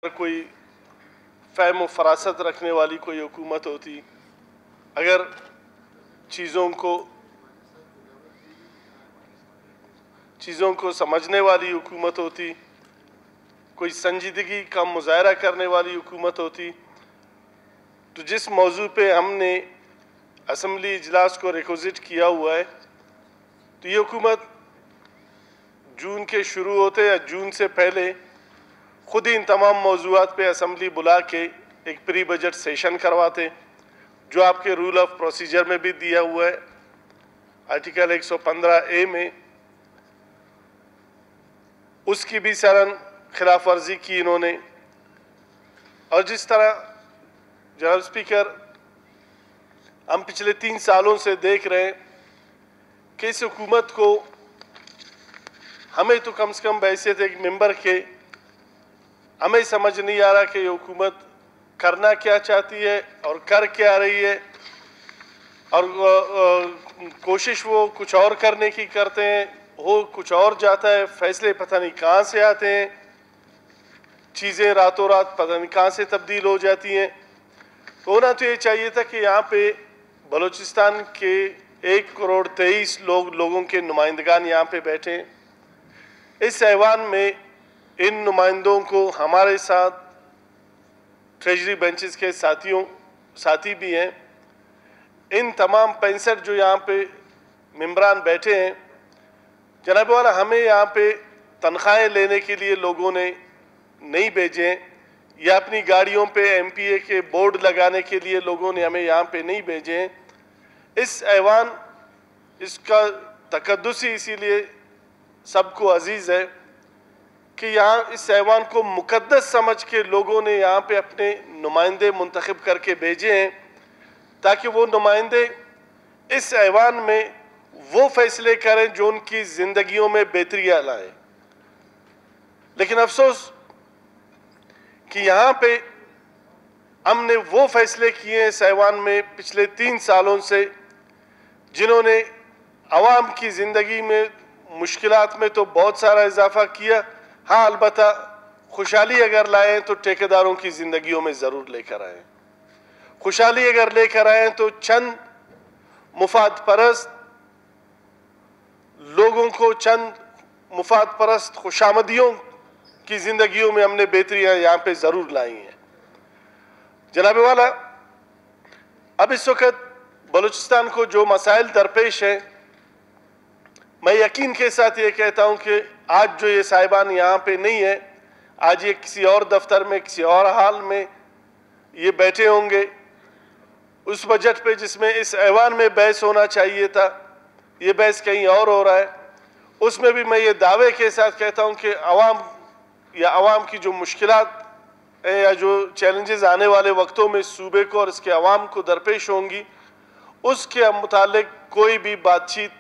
कोई फ़हम व फ़रासत रखने वाली कोई हुकूमत होती, अगर चीज़ों को समझने वाली हुकूमत होती, कोई संजीदगी का मुज़ाहरा करने वाली हुकूमत होती, तो जिस मौजू पे हमने असम्बली इजलास को रिक्वेस्ट किया हुआ है, तो ये हुकूमत जून के शुरू होते या जून से पहले खुद ही इन तमाम मौजूआत पे असम्बली बुला के एक प्री बजट सेशन करवाते, जो आपके रूल ऑफ प्रोसीजर में भी दिया हुआ है आर्टिकल 115A में। उसकी भी सरन खिलाफ वर्जी की इन्होंने। और जिस तरह जनाब स्पीकर हम पिछले 3 सालों से देख रहे हैं कि इस हुकूमत को हमें तो कम से कम बैसियत एक मेंबर के हमें समझ नहीं आ रहा कि ये हुकूमत करना क्या चाहती है और कर क्या रही है, और कोशिश वो कुछ और करने की करते हैं, हो कुछ और जाता है, फैसले पता नहीं कहाँ से आते हैं, चीज़ें रातों रात पता नहीं कहाँ से तब्दील हो जाती हैं। तो होना तो ये चाहिए था कि यहाँ पे बलूचिस्तान के 1,23 लोगों के नुमाइंदगान यहाँ पे बैठे। इस ऐवान में इन नुमाइंदों को हमारे साथ ट्रेजरी बेंचेस के साथी भी हैं। इन तमाम 65 जो यहाँ पे मेंबरान बैठे हैं, जनाब वाला हमें यहाँ पे तनख्वाहें लेने के लिए लोगों ने नहीं भेजे, या अपनी गाड़ियों पे MPA के बोर्ड लगाने के लिए लोगों ने हमें यहाँ पे नहीं भेजे। इस ऐवान इसका तकद्दुस ही इसीलिए सबको अजीज़ है कि यहाँ इस ऐवान को मुकद्दस समझ के लोगों ने यहाँ पे अपने नुमाइंदे मुंतखब करके भेजे हैं, ताकि वो नुमाइंदे इस ऐवान में वो फैसले करें जो उनकी ज़िंदगियों में बेहतरियाँ लाएं। लेकिन अफसोस कि यहाँ पे हमने वो फैसले किए हैं इस ऐवान में पिछले 3 सालों से, जिन्होंने आवाम की ज़िंदगी में मुश्किलात में तो बहुत सारा इजाफा किया। हाँ, अलबत्ता खुशहाली अगर लाएँ तो ठेकेदारों की ज़िंदगियों में ज़रूर लेकर आएँ। खुशहाली अगर लेकर आएँ तो चंद मुफाद परस्त लोगों को, चंद मुफाद परस्त खुशामदियों की ज़िंदगियों में हमने बेहतरियाँ यहाँ पे ज़रूर लाई हैं। जनाब वाला, अब इस वक्त बलूचिस्तान को जो मसाइल दरपेश हैं, मैं यकीन के साथ ये कहता हूँ कि आज जो ये साहिबान यहाँ पे नहीं है, आज ये किसी और दफ्तर में, किसी और हाल में ये बैठे होंगे। उस बजट पे जिसमें इस ऐवान में बहस होना चाहिए था, ये बहस कहीं और हो रहा है। उसमें भी मैं ये दावे के साथ कहता हूँ कि आवाम की जो मुश्किलात या जो चैलेंजेस आने वाले वक्तों में सूबे को और इसके अवाम को दरपेश होंगी, उसके मुतालिक कोई भी बातचीत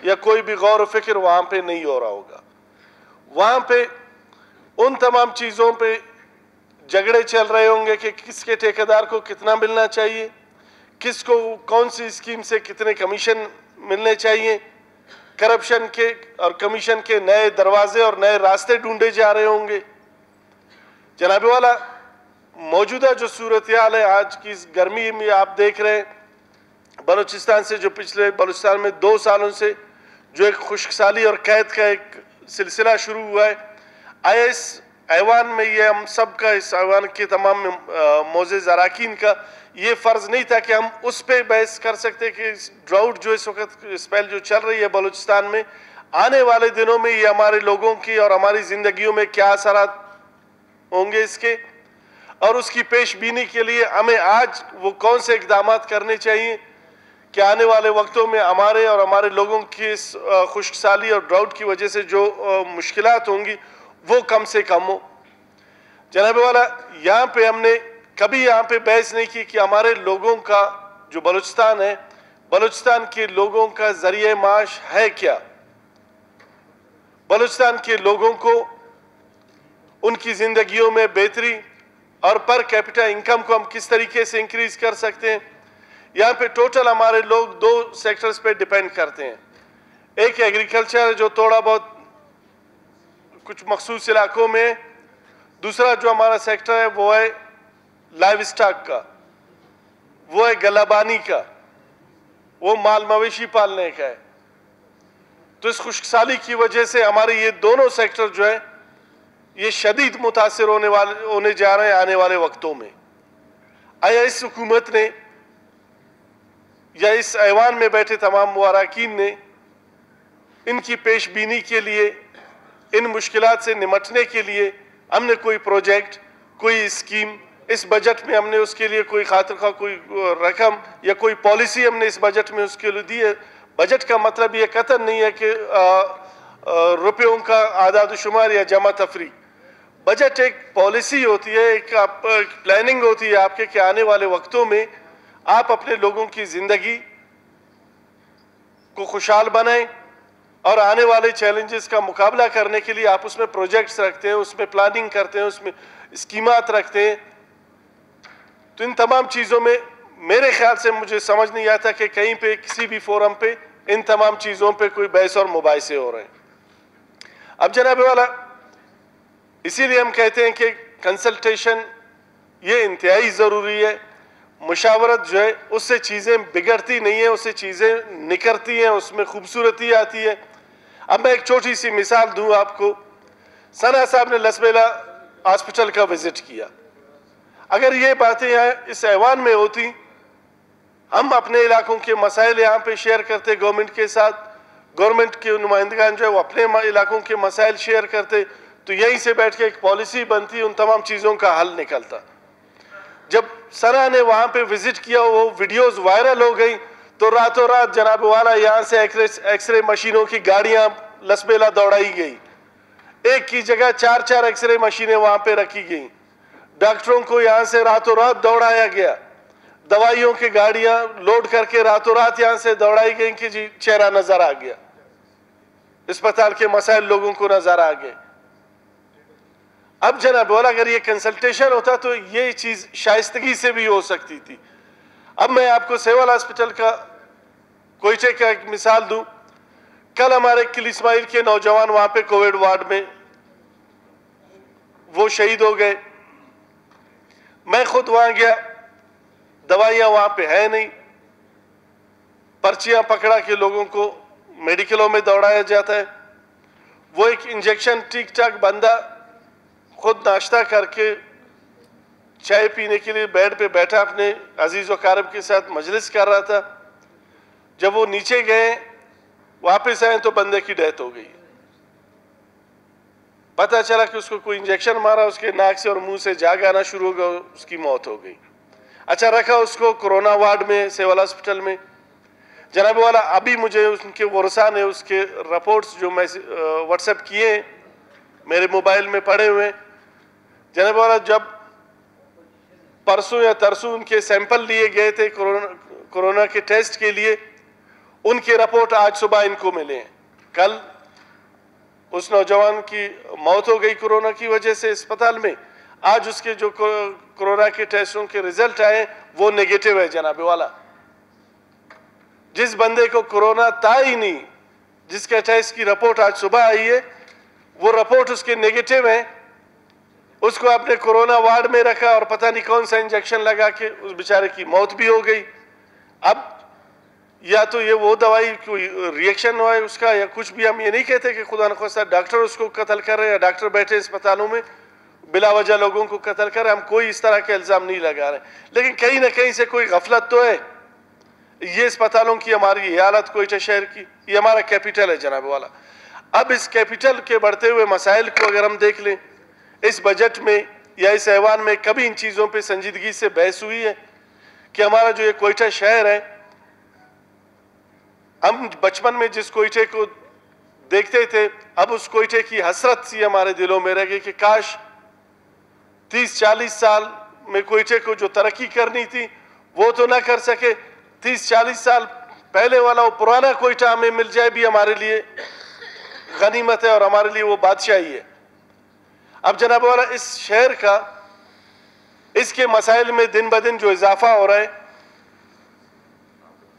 या कोई भी गौर व फिक्र वहाँ पे नहीं हो रहा होगा। वहाँ पे उन तमाम चीज़ों पे झगड़े चल रहे होंगे कि किसके ठेकेदार को कितना मिलना चाहिए, किसको कौन सी स्कीम से कितने कमीशन मिलने चाहिए, करप्शन के और कमीशन के नए दरवाजे और नए रास्ते ढूंढे जा रहे होंगे। जनाब वाला, मौजूदा जो सूरत हाल है आज की इस गर्मी में, आप देख रहे हैं बलूचिस्तान से जो पिछले बलूचिस्तान में 2 सालों से जो एक खुशकसाली और कैद का एक सिलसिला शुरू हुआ है, आया इस ऐवान में ये हम सब का, इस ऐवान के तमाम मोज़ेज़ अराकीन का ये फ़र्ज़ नहीं था कि हम उस पर बहस कर सकते कि ड्राउट जो इस वक्त स्पेल जो चल रही है बलूचिस्तान में, आने वाले दिनों में ये हमारे लोगों की और हमारी ज़िंदगियों में क्या असरात होंगे इसके, और उसकी पेशबीनी के लिए हमें आज वो कौन से इक़दाम करने चाहिए कि आने वाले वक्तों में हमारे और हमारे लोगों की इस खुशकसाली और ड्राउट की वजह से जो मुश्किलात होंगी वो कम से कम हो। जनाब वाला, यहाँ पे हमने कभी यहाँ पे बहस नहीं की कि हमारे लोगों का जो बलूचिस्तान है, बलूचिस्तान के लोगों का ज़रिए माश है क्या, बलूचिस्तान के लोगों को उनकी ज़िंदगियों में बेहतरी और पर कैपिटा इनकम को हम किस तरीके से इंक्रीज़ कर सकते हैं। यहाँ पे टोटल हमारे लोग 2 सेक्टर्स पे डिपेंड करते हैं। एक एग्रीकल्चर जो थोड़ा बहुत कुछ मखसूस इलाकों में, दूसरा जो हमारा सेक्टर है वो है लाइव स्टॉक का, वो है गलाबानी का, वो माल मवेशी पालने का है। तो इस खुशहाली की वजह से हमारे ये दोनों सेक्टर जो है ये शदीद मुतासिर होने जा रहे हैं आने वाले वक्तों में। आया इस हुकूमत ने या इस ऐवान में बैठे तमाम मुआरकीन ने इनकी पेशबीनी के लिए, इन मुश्किलात से निमटने के लिए हमने कोई प्रोजेक्ट, कोई स्कीम इस बजट में हमने उसके लिए कोई खातिर खा कोई रकम या कोई पॉलिसी हमने इस बजट में उसके लिए दी है। बजट का मतलब ये कतई नहीं है कि रुपयों का आदाद शुमार या जमा तफरी। बजट एक पॉलिसी होती है, एक प्लानिंग होती है आपके कि आने वाले वक्तों में आप अपने लोगों की जिंदगी को खुशहाल बनाएं और आने वाले चैलेंजेस का मुकाबला करने के लिए आप उसमें प्रोजेक्ट्स रखते हैं, उसमें प्लानिंग करते हैं, उसमें स्कीमात रखते हैं। तो इन तमाम चीज़ों में मेरे ख्याल से मुझे समझ नहीं आता कि कहीं पे किसी भी फोरम पे इन तमाम चीज़ों पे कोई बहस और मुबाहिसे हो रहे हैं। अब जनाब वाला, इसीलिए हम कहते हैं कि कंसल्टेशन ये इंतहाई ज़रूरी है। मुशावरत जो है उससे चीज़ें बिगड़ती नहीं है, उससे चीज़ें निकलती हैं, उसमें खूबसूरती आती है। अब मैं एक छोटी सी मिसाल दूं आपको। सना साहब ने लसबेला हॉस्पिटल का विज़िट किया। अगर ये बातें यहाँ इस ऐवान में होती, हम अपने इलाकों के मसाइल यहाँ पे शेयर करते गवर्नमेंट के साथ, गवर्नमेंट के नुमाइंदगान जो है वो अपने इलाकों के मसाइल शेयर करते, तो यहीं से बैठ के एक पॉलिसी बनती, उन तमाम चीज़ों का हल निकलता। जब सना ने वहाँ पे विजिट किया, वो वीडियोस वायरल हो गई, तो रातों रात जनाब वाला यहाँ से एक्सरे मशीनों की गाड़ियाँ लसबेला दौड़ाई गई। एक की जगह 4-4 एक्सरे मशीनें वहाँ पे रखी गई। डॉक्टरों को यहाँ से रातों रात दौड़ाया गया। दवाइयों की गाड़ियां लोड करके रातों रात यहाँ से दौड़ाई गई कि जी चेहरा नजर आ गया, अस्पताल के मसाइल लोगों को नजर आ गए। अब जनाब बोला अगर ये कंसल्टेशन होता तो ये चीज शाइस्तगी से भी हो सकती थी। अब मैं आपको सेवल हॉस्पिटल का कोयटे का एक मिसाल दूं। कल हमारे किल इस्माइल के नौजवान वहां पे कोविड वार्ड में वो शहीद हो गए। मैं खुद वहां गया, दवाइयां वहां पे है नहीं, पर्चियां पकड़ा के लोगों को मेडिकलों में दौड़ाया जाता है। वो एक इंजेक्शन ठीक ठाक बंदा खुद नाश्ता करके चाय पीने के लिए बेड पे बैठा अपने अजीज व कारब के साथ मजलिस कर रहा था। जब वो नीचे गए वापस आए तो बंदे की डेथ हो गई। पता चला कि उसको कोई इंजेक्शन मारा, उसके नाक से और मुंह से जाग आना शुरू हो गया, उसकी मौत हो गई। अच्छा, रखा उसको कोरोना वार्ड में सिविल हॉस्पिटल में। जनाब वाला अभी मुझे उनके वर्षा ने उसके रिपोर्ट्स जो मैं व्हाट्सएप किए मेरे मोबाइल में पड़े हुए। जनाब वाला जब परसों या तरसों उनके सैंपल लिए गए थे कोरोना के टेस्ट के लिए, उनके रिपोर्ट आज सुबह इनको मिले हैं। कल उस नौजवान की मौत हो गई कोरोना की वजह से अस्पताल में, आज उसके जो कोरोना के टेस्टों के रिजल्ट आए वो नेगेटिव है। जनाब वाला जिस बंदे को कोरोना था ही नहीं, जिसके टेस्ट की रिपोर्ट आज सुबह आई है, वो रिपोर्ट उसके नेगेटिव है, उसको आपने कोरोना वार्ड में रखा और पता नहीं कौन सा इंजेक्शन लगा के उस बेचारे की मौत भी हो गई। अब या तो ये वो दवाई कोई रिएक्शन हुआ है उसका या कुछ भी। हम ये नहीं कहते कि खुदा न खास्ता डॉक्टर उसको कत्ल कर रहे हैं या डॉक्टर बैठे अस्पतालों में बिला वजह लोगों को कत्ल कर रहे हैं। हम कोई इस तरह के इल्ज़ाम नहीं लगा रहे, लेकिन कहीं ना कहीं से कोई गफलत तो है। ये अस्पतालों की हमारी हालत कोयटा शहर की, ये हमारा कैपिटल है जनाब वाला। अब इस कैपिटल के बढ़ते हुए मसाइल को अगर हम देख लें, इस बजट में या इस ऐवान में कभी इन चीज़ों पर संजीदगी से बहस हुई है कि हमारा जो ये कोयटा शहर है, हम बचपन में जिस कोयटे को देखते थे, अब उस कोयटे की हसरत सी हमारे दिलों में रह गई कि काश 30-40 साल में कोयटे को जो तरक्की करनी थी वो तो ना कर सके। 30-40 साल पहले वाला वो पुराना कोयटा हमें मिल जाए भी हमारे लिए गनीमत है और हमारे लिए वो बादशाही है। अब जनाब वाला इस शहर का, इसके मसाइल में दिन ब दिन जो इजाफा हो रहा है,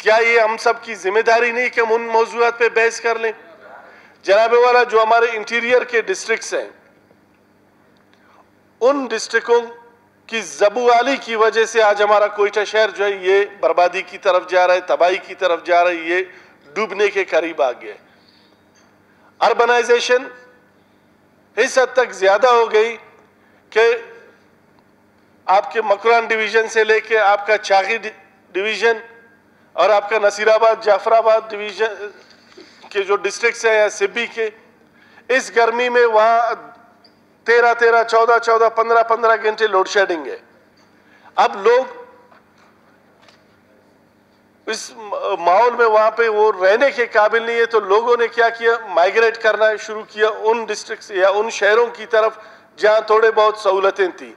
क्या ये हम सब की जिम्मेदारी नहीं कि हम उन मौजूदात पे बहस कर लें? जनाब वाला जो हमारे इंटीरियर के डिस्ट्रिक्ट्स हैं उन डिस्ट्रिक्टों की ज़बूआली की वजह से आज हमारा कोयटा शहर जो है ये बर्बादी की तरफ जा रहा है, तबाही की तरफ जा रहा है, ये डूबने के करीब आ गया है। अर्बनाइजेशन इस हद तक ज्यादा हो गई कि आपके मकरान डिवीजन से लेके आपका चागी डिवीजन और आपका नसीराबाद जाफराबाद डिवीजन के जो डिस्ट्रिक्ट्स हैं या सिब्बी के, इस गर्मी में वहाँ 13-13, 14-14, 15-15 घंटे लोड शेडिंग है। अब लोग इस माहौल में वहाँ पे वो रहने के काबिल नहीं है, तो लोगों ने क्या किया, माइग्रेट करना शुरू किया उन डिस्ट्रिक्ट या उन शहरों की तरफ जहाँ थोड़े बहुत सहूलतें थी।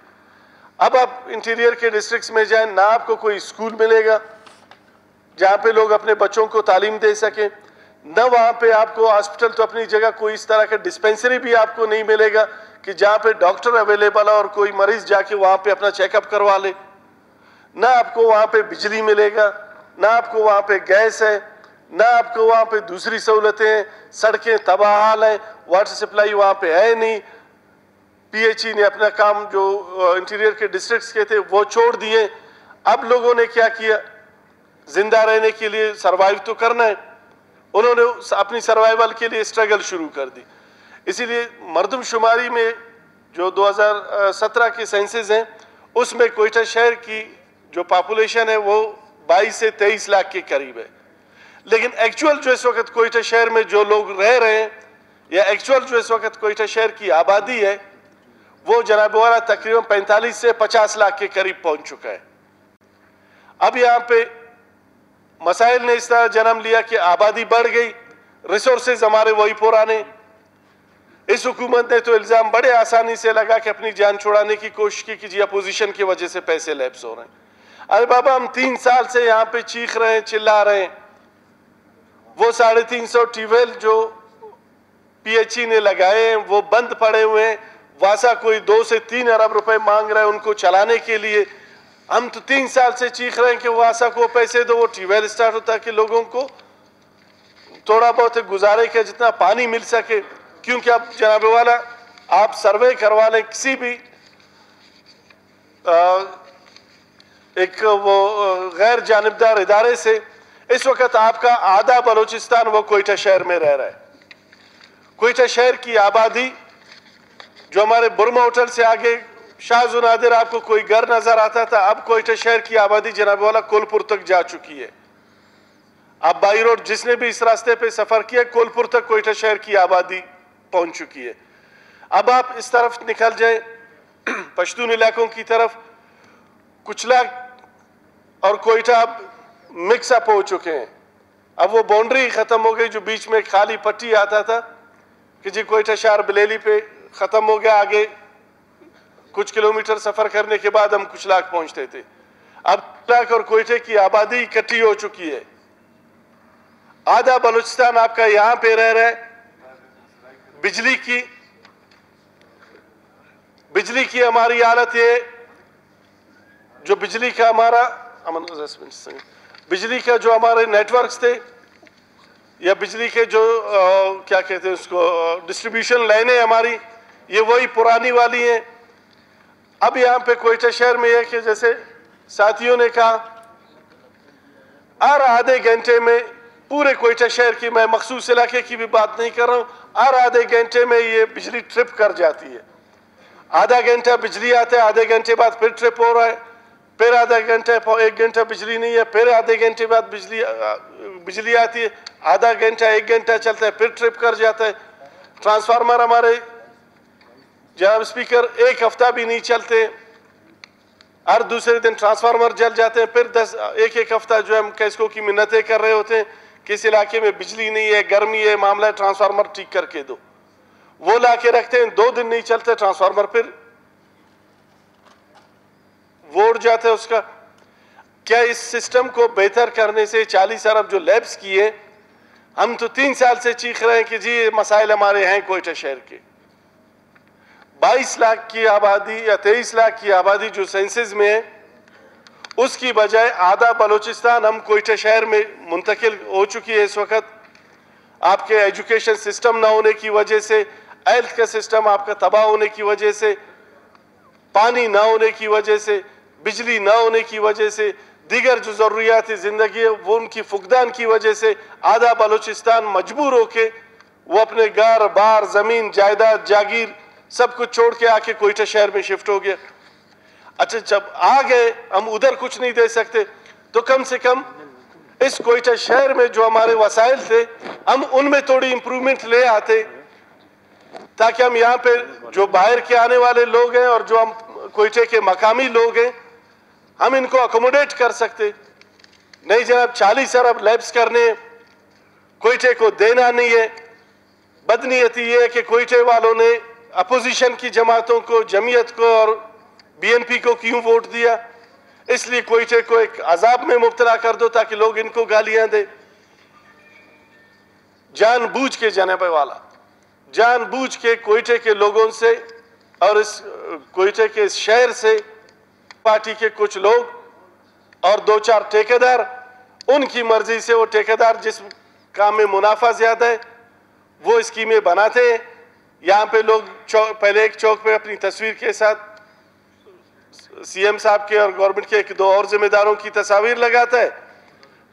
अब आप इंटीरियर के डिस्ट्रिक्ट्स में जाएं, ना आपको कोई स्कूल मिलेगा जहाँ पे लोग अपने बच्चों को तालीम दे सकें, न वहाँ पे आपको हॉस्पिटल तो अपनी जगह कोई इस तरह का डिस्पेंसरी भी आपको नहीं मिलेगा कि जहाँ पे डॉक्टर अवेलेबल है और कोई मरीज जाके वहाँ पे अपना चेकअप करवा ले। ना आपको वहाँ पे बिजली मिलेगा, ना आपको वहाँ पे गैस है, ना आपको वहाँ पे दूसरी सहूलतें हैं, सड़कें तबाह हाल हैं, वाटर सप्लाई वहाँ पे है नहीं। पीएचई ने अपना काम जो इंटीरियर के डिस्ट्रिक्ट्स के थे वो छोड़ दिए। अब लोगों ने क्या किया, जिंदा रहने के लिए सरवाइव तो करना है, उन्होंने अपनी सर्वाइवल के लिए स्ट्रगल शुरू कर दी। इसीलिए मरदमशुमारी में जो 2017 के सेंसस हैं उसमें कोयटा शहर की जो पॉपुलेशन है वो 22 से 23 लाख के करीब है, लेकिन एक्चुअल जो इस वक्त कोयटा शहर में जो लोग रह रहे हैं या एक्चुअल जो इस वक्त कोयटा शहर की आबादी है वो जनाब वाला तकरीबन 45 से 50 लाख के करीब पहुंच चुका है। अब यहाँ पे मसाइल ने इस तरह जन्म लिया कि आबादी बढ़ गई, रिसोर्सेज हमारे वही पुराने। इस हुकूमत ने तो इल्जाम बड़े आसानी से लगा कि अपनी जान छुड़ाने की कोशिश की कि जी अपोजिशन की वजह से पैसे लैप्स हो रहे हैं। अरे बाबा, हम 3 साल से यहाँ पे चीख रहे हैं, चिल्ला रहे हैं, वो 350 ट्यूबवेल जो पीएचई ने लगाए हैं वो बंद पड़े हुए हैं। वासा कोई 2 से 3 अरब रुपए मांग रहा है उनको चलाने के लिए। हम तो 3 साल से चीख रहे हैं कि वासा को पैसे दो, वो ट्यूबवेल स्टार्ट होता है कि लोगों को थोड़ा बहुत गुजारे के जितना पानी मिल सके। क्योंकि अब जनाब वाला आप सर्वे करवा लें किसी भी एक वो गैर जानिबदार इदारे से, इस वक्त आपका आधा बलूचिस्तान वो कोयटा शहर में रह रहा है। कोयटा शहर की आबादी जो हमारे बुरमा होटल से आगे शाहजुनादिर आपको कोई घर नजर आता था, अब कोयटा शहर की आबादी जनाब वाला कोलपुर तक जा चुकी है। अब बाई रोड जिसने भी इस रास्ते पे सफर किया, कोलपुर तक कोयटा शहर की आबादी पहुंच चुकी है। अब आप इस तरफ निकल जाए पश्तून इलाकों की तरफ, कुचला और कोयटा अब मिक्स अप हो चुके हैं। अब वो बाउंड्री खत्म हो गई जो बीच में खाली पट्टी आता था कि जी कोयटा शहर बलेली पे खत्म हो गया, आगे कुछ किलोमीटर सफर करने के बाद हम कुचलाक पहुंचते थे। अब कुचलाक और कोयटे की आबादी इकट्ठी हो चुकी है। आधा बलूचिस्तान आपका यहाँ पे रह रहा है। बिजली की हमारी हालत है, जो बिजली का हमारा बिजली का जो हमारे नेटवर्क्स थे या बिजली के जो क्या कहते हैं उसको डिस्ट्रीब्यूशन लाइनें हमारी, ये वही पुरानी वाली हैं। अब यहाँ पे कोयटा शहर में यह कि जैसे साथियों ने कहा, हर आधे घंटे में पूरे कोयटा शहर की, मैं मखसूस इलाके की भी बात नहीं कर रहा हूँ, हर आधे घंटे में ये बिजली ट्रिप कर जाती है। आधा घंटा बिजली आता है, आधे घंटे बाद फिर ट्रिप हो रहा है, फिर आधा घंटा 1 घंटा बिजली नहीं है, फिर आधे घंटे बाद बिजली आती है, आधा घंटा 1 घंटा चलता है, फिर ट्रिप कर जाता है। ट्रांसफार्मर हमारे जनाब स्पीकर 1 हफ्ता भी नहीं चलते, हर दूसरे दिन ट्रांसफार्मर जल जाते हैं। फिर 1 हफ्ता जो हम कैसको की मिन्नतें कर रहे होते हैं कि इस इलाके में बिजली नहीं है, गर्मी है, मामला है, ट्रांसफार्मर ठीक करके दो। वो ला के रखते हैं, 2 दिन नहीं चलते ट्रांसफार्मर, फिर वो उड़ जाता है उसका। क्या इस सिस्टम को बेहतर करने से 40 अरब जो लैब्स किए, हम तो 3 साल से चीख रहे हैं कि जी ये मसाइल हमारे हैं कोयटा शहर के। 22 लाख की आबादी या 23 लाख की आबादी जो सेंसस में है, उसकी बजाय आधा बलूचिस्तान हम कोयटा शहर में मुंतकिल हो चुकी है इस वक्त। आपके एजुकेशन सिस्टम ना होने की वजह से, हेल्थ का सिस्टम आपका तबाह होने की वजह से, पानी ना होने की वजह से, बिजली ना होने की वजह से, दीगर जो ज़रूरियात ज़िंदगी है वो उनकी फुकदान की वजह से आधा बलूचिस्तान मजबूर होके वो अपने घर बार ज़मीन जायदाद जागीर सब कुछ छोड़ के आके कोयटा शहर में शिफ्ट हो गया। अच्छा, जब आ गए हम उधर कुछ नहीं दे सकते तो कम से कम इस कोयटा शहर में जो हमारे वसाइल थे हम उनमें थोड़ी इंप्रूवमेंट ले आते, ताकि हम यहाँ पे जो बाहर के आने वाले लोग हैं और जो हम कोयटे के मकामी लोग हैं हम इनको अकोमोडेट कर सकते। नहीं जनाब, 40 अरब लैब्स करने कोयटे को देना नहीं है। बदनीयती ये है कि कोयटे वालों ने अपोजिशन की जमातों को, जमीयत को और बीएनपी को क्यों वोट दिया, इसलिए कोयटे को एक अजाब में मुब्तला कर दो ताकि लोग इनको गालियां दे। जानबूझ के जनाबे वाला, जानबूझ के कोयटे के लोगों से और इस कोयटे के शहर से पार्टी के कुछ लोग और 2-4 ठेकेदार, उनकी मर्जी से वो ठेकेदार जिस काम में मुनाफा ज्यादा है वो स्कीमें बनाते हैं। यहाँ पे लोग पहले एक चौक पे अपनी तस्वीर के साथ सीएम साहब के और गवर्नमेंट के 1-2 और जिम्मेदारों की तस्वीर लगाता है,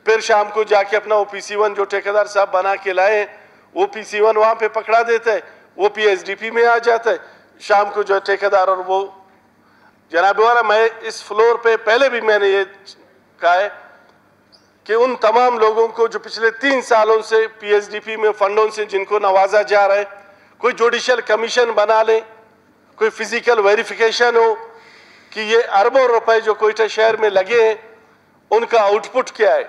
फिर शाम को जाके अपना वो PC1 जो ठेकेदार साहब बना के लाए वो PC1 वहाँ पे पकड़ा देता है, वो PSDP में आ जाता है। शाम को जो ठेकेदार और वो जनाब वाला, मैं इस फ्लोर पे पहले भी मैंने ये कहा है कि उन तमाम लोगों को जो पिछले 3 सालों से PSDP में फंडों से जिनको नवाजा जा रहा है, कोई जुडिशल कमीशन बना ले, कोई फिजिकल वेरिफिकेशन हो कि ये अरबों रुपए जो कोयटा शहर में लगे हैं उनका आउटपुट क्या है।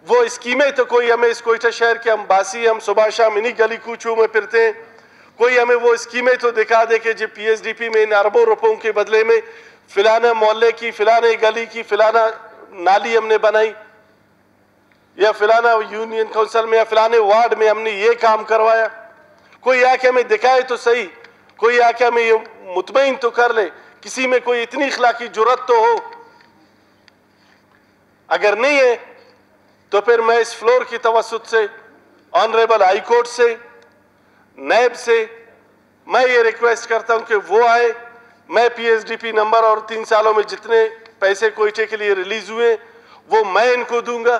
वो स्कीमें तो कोई हमें इस कोयटा शहर के हम बासी, हम सुबह शाम इन्हीं गली कूचों में फिरते हैं, कोई हमें वो स्कीमें तो दिखा दे कि जो PSDP में इन अरबों रुपयों के बदले में फिलाना मोहल्ले की, फिलाने गली की, फिलाना नाली हमने बनाई, या फिलाना यूनियन काउंसिल में या फिलाने वार्ड में हमने ये काम करवाया। कोई आके हमें दिखाए तो सही, कोई आके हमें ये मुतमईन तो कर ले, किसी में कोई इतनी इखलाकी जुर्रत तो हो। अगर नहीं है तो फिर मैं इस फ्लोर की तवस्सुत से, ऑनरेबल हाई कोर्ट से, नैब से मैं ये रिक्वेस्ट करता हूं कि वो आए, मैं PSDP नंबर और 3 सालों में जितने पैसे कोयटे के लिए रिलीज हुए वो मैं इनको दूंगा।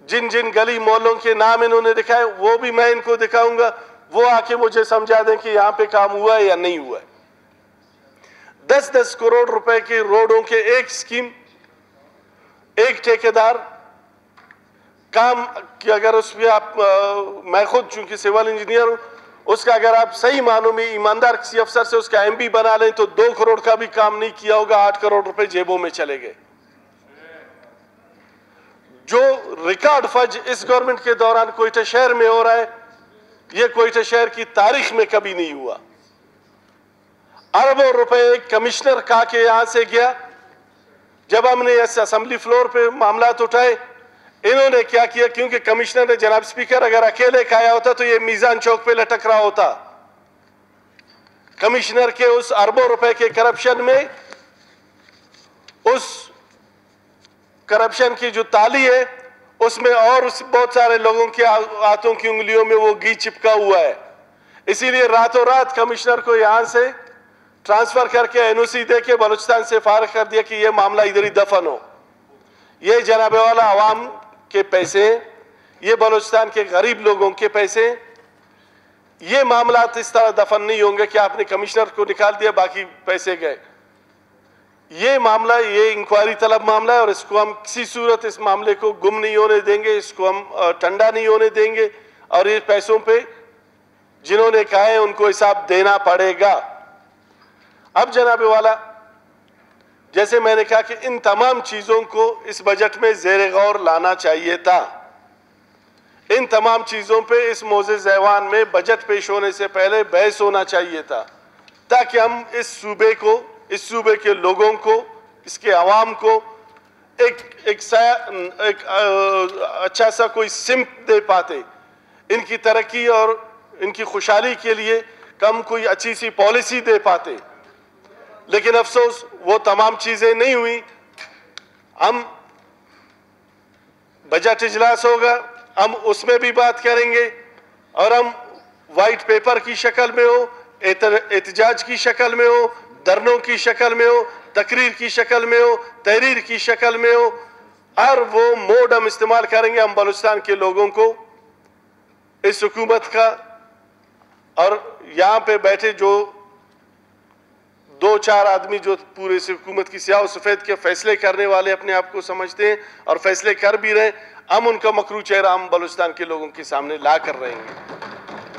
जिन जिन गली मोहल्लों के नाम इन्होंने दिखाए वो भी मैं इनको दिखाऊंगा, वो आके मुझे समझा दें कि यहाँ पे काम हुआ है या नहीं हुआ है। 10-10 करोड़ रुपए के रोडों के एक स्कीम, एक ठेकेदार काम कि अगर उसमें आप मैं खुद चूंकि सिविल इंजीनियर हूं, उसका अगर आप सही मानों में ईमानदार किसी अफसर से उसका MB बना लें तो 2 करोड़ का भी काम नहीं किया होगा, 8 करोड़ रुपए जेबों में चले गए। जो रिकॉर्ड फज इस गवर्नमेंट के दौरान कोयटा शहर में हो रहा है, यह कोयटा शहर की तारीख में कभी नहीं हुआ। अरबों रुपए कमिश्नर का के यहां से गया। जब हमने इस असेंबली फ्लोर पे मामला उठाए, इन्होंने क्या किया, क्योंकि कमिश्नर ने जनाब स्पीकर अगर अकेले खाया होता तो ये मीजान चौक पे लटक रहा होता। कमिश्नर के उस अरबों रुपए के करप्शन में, उस करप्शन की जो ताली है उसमें और उस बहुत सारे लोगों के हाथों की उंगलियों में वो घी चिपका हुआ है। इसीलिए रातों रात कमिश्नर को यहां से ट्रांसफर करके NOC दे के बलूचिस्तान से फारिग कर दिया कि ये मामला इधर ही दफन हो। ये जनाबे वाला आवाम के पैसे, ये बलूचिस्तान के गरीब लोगों के पैसे, ये मामला इस तरह दफन नहीं होंगे कि आपने कमिश्नर को निकाल दिया बाकी पैसे गए। ये मामला, ये इंक्वायरी तलब मामला है और इसको हम किसी सूरत इस मामले को गुम नहीं होने देंगे, इसको हम ठंडा नहीं होने देंगे और ये पैसों पे जिन्होंने कहा है उनको हिसाब देना पड़ेगा। अब जनाबे वाला, जैसे मैंने कहा कि इन तमाम चीजों को इस बजट में ज़ेर गौर लाना चाहिए था। इन तमाम चीजों पे इस मोज़ेज़ ऐवान में बजट पेश होने से पहले बहस होना चाहिए था, ताकि हम इस सूबे के लोगों को, इसके अवाम को एक अच्छा सा कोई सिम्त दे पाते। इनकी तरक्की और इनकी खुशहाली के लिए कम कोई अच्छी सी पॉलिसी दे पाते। लेकिन अफसोस वो तमाम चीजें नहीं हुई। हम बजट इजलास होगा, हम उसमें भी बात करेंगे और हम वाइट पेपर की शक्ल में हो, एहतजाज की शक्ल में हो, धरनों की शक्ल में हो, तकरीर की शक्ल में हो, तहरीर की शक्ल में हो, और वो मोड हम इस्तेमाल करेंगे हम बलूचिस्तान के लोगों को, इस हुकूमत का और यहाँ पे बैठे जो 2-4 आदमी जो पूरे इस हुकूमत की स्याह और सफेद के फैसले करने वाले अपने आप को समझते हैं और फैसले कर भी रहे हैं, हम उनका मकरू चेहरा हम बलूचिस्तान के लोगों के सामने ला कर रहेंगे।